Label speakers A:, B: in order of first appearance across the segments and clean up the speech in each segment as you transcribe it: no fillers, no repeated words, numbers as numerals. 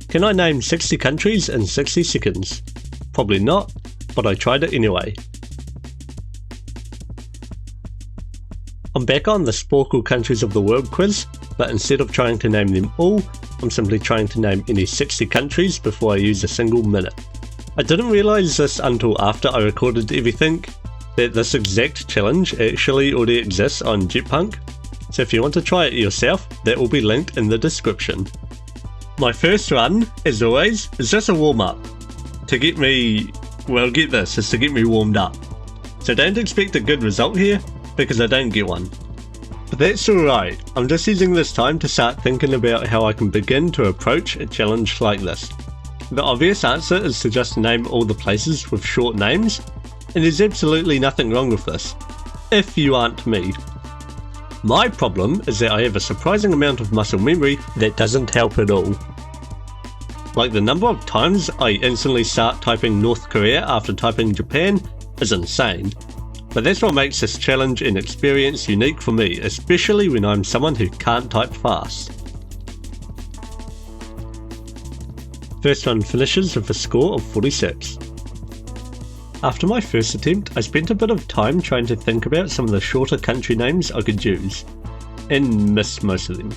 A: Can I name 60 countries in 60 seconds? Probably not, but I tried it anyway. I'm back on the Sporcle Countries of the World quiz, but instead of trying to name them all, I'm simply trying to name any 60 countries before I use a single minute. I didn't realise this until after I recorded everything, that this exact challenge actually already exists on Jetpunk, so if you want to try it yourself, that will be linked in the description. My first run, as always, is just a warm-up. To get me, well get this, is to get me warmed up. So don't expect a good result here, because I don't get one. But that's alright, I'm just using this time to start thinking about how I can begin to approach a challenge like this. The obvious answer is to just name all the places with short names, and there's absolutely nothing wrong with this, if you aren't me. My problem is that I have a surprising amount of muscle memory that doesn't help at all. Like the number of times I instantly start typing North Korea after typing Japan is insane. But that's what makes this challenge and experience unique for me, especially when I'm someone who can't type fast. First one finishes with a score of 46. After my first attempt, I spent a bit of time trying to think about some of the shorter country names I could use, and missed most of them.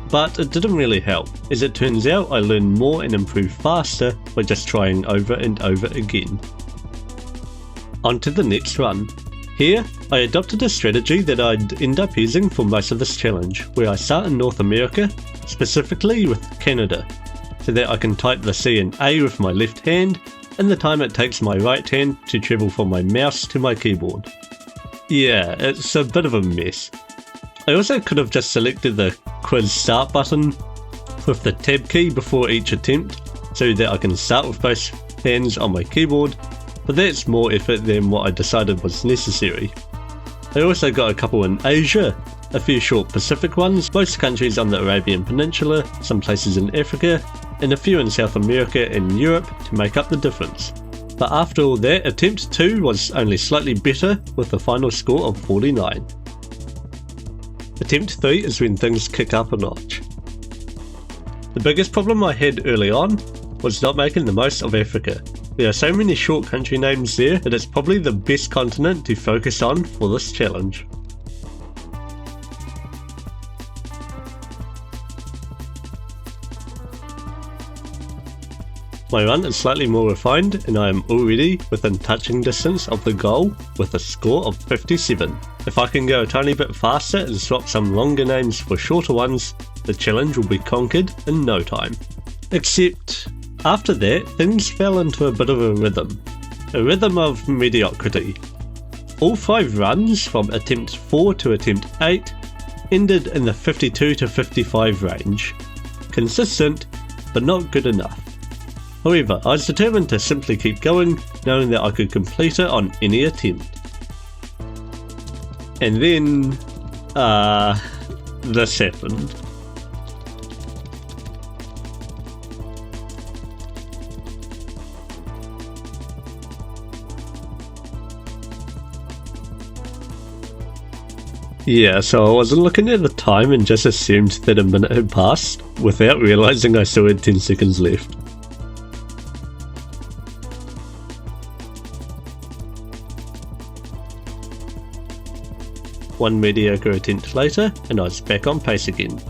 A: But it didn't really help, as it turns out I learn more and improve faster by just trying over and over again. On to the next run. Here, I adopted a strategy that I'd end up using for most of this challenge, where I start in North America, specifically with Canada, so that I can type the C and A with my left hand in the time it takes my right hand to travel from my mouse to my keyboard. Yeah, it's a bit of a mess. I also could have just selected the quiz start button with the tab key before each attempt, so that I can start with both hands on my keyboard, but that's more effort than what I decided was necessary. I also got a couple in Asia, a few short Pacific ones, most countries on the Arabian Peninsula, some places in Africa, and a few in South America and Europe to make up the difference. But after all that, attempt 2 was only slightly better with a final score of 49. Attempt 3 is when things kick up a notch. The biggest problem I had early on was not making the most of Africa. There are so many short country names there that it's probably the best continent to focus on for this challenge. My run is slightly more refined and I am already within touching distance of the goal with a score of 57. If I can go a tiny bit faster and swap some longer names for shorter ones, the challenge will be conquered in no time. Except, after that, things fell into a bit of a rhythm of mediocrity. All 5 runs from attempt 4 to attempt 8 ended in the 52 to 55 range. Consistent, but not good enough. However, I was determined to simply keep going, knowing that I could complete it on any attempt. And then, this happened. Yeah, so I wasn't looking at the time and just assumed that a minute had passed, without realising I still had 10 seconds left. One mediocre attempt later, and I was back on pace again.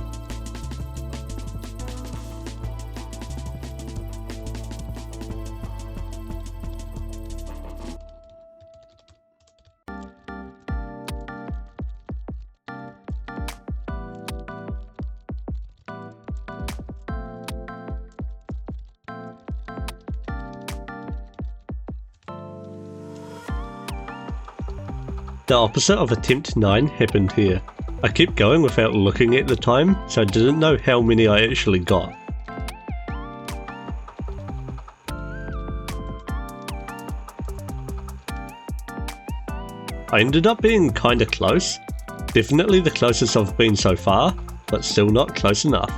A: The opposite of attempt 9 happened here. I kept going without looking at the time, so I didn't know how many I actually got. I ended up being kinda close, definitely the closest I've been so far, but still not close enough.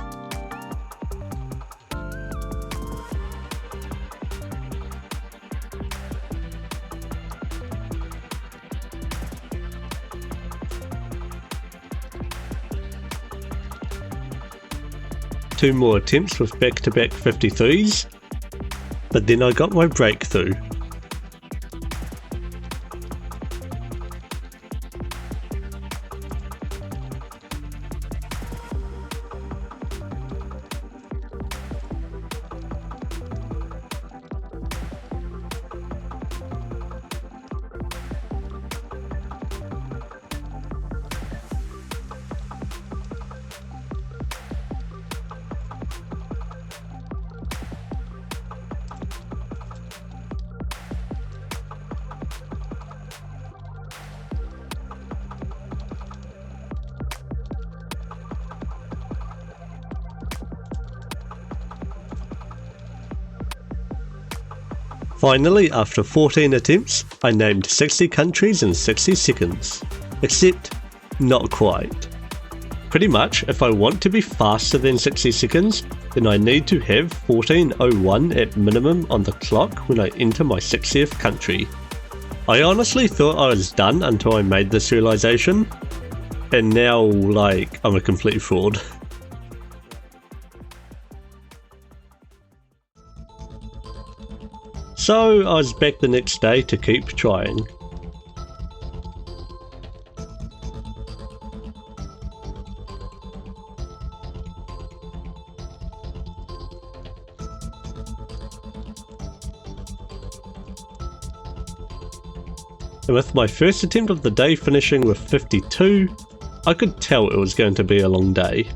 A: 2 more attempts with back-to-back 53s, but then I got my breakthrough. Finally, after 14 attempts, I named 60 countries in 60 seconds. Except, not quite. Pretty much, if I want to be faster than 60 seconds, then I need to have 14:01 at minimum on the clock when I enter my 60th country. I honestly thought I was done until I made this realization, and now, I'm a complete fraud. So I was back the next day to keep trying. And with my first attempt of the day finishing with 52, I could tell it was going to be a long day.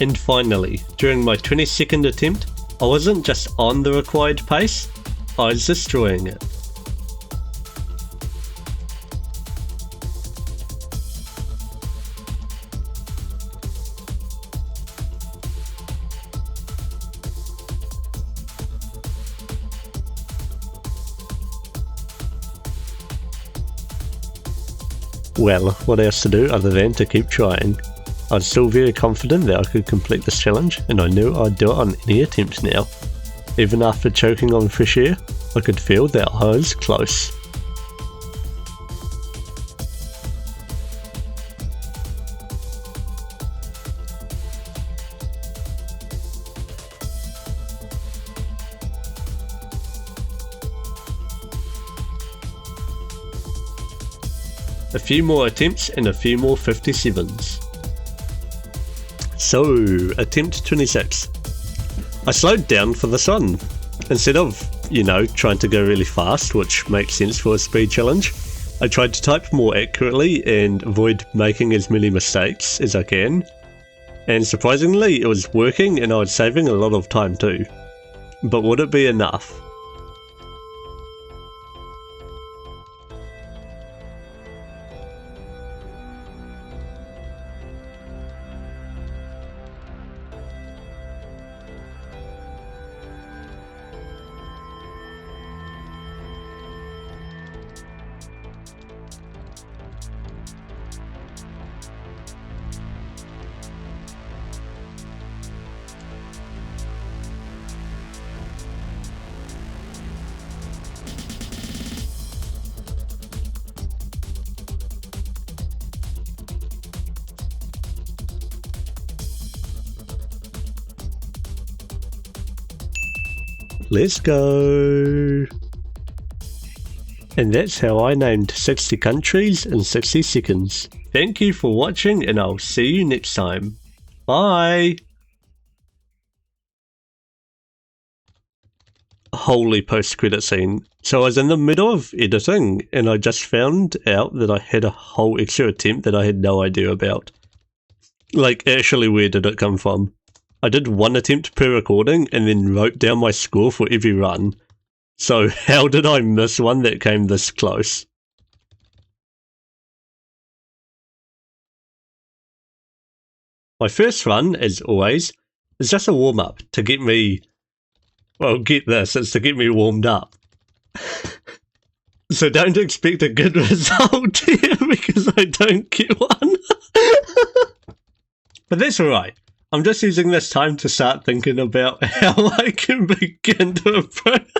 A: And finally, during my 22nd attempt, I wasn't just on the required pace, I was destroying it. Well, what else to do other than to keep trying? I was still very confident that I could complete this challenge, and I knew I'd do it on any attempt now. Even after choking on fresh air, I could feel that I was close. A few more attempts and a few more 57s. So, attempt 26. I slowed down for this one. Instead of, trying to go really fast, which makes sense for a speed challenge, I tried to type more accurately and avoid making as many mistakes as I can. And surprisingly, it was working and I was saving a lot of time too. But would it be enough? Let's go! And that's how I named 60 countries in 60 seconds. Thank you for watching, and I'll see you next time. Bye! Holy post-credit scene. So I was in the middle of editing, and I just found out that I had a whole extra attempt that I had no idea about. Like, actually, where did it come from? I did one attempt per recording, and then wrote down my score for every run. So how did I miss one that came this close? My first run, as always, is just a warm-up to get me... Well, get this, it's to get me warmed up. So don't expect a good result here because I don't get one. But that's alright. I'm just using this time to start thinking about how I can begin to approach...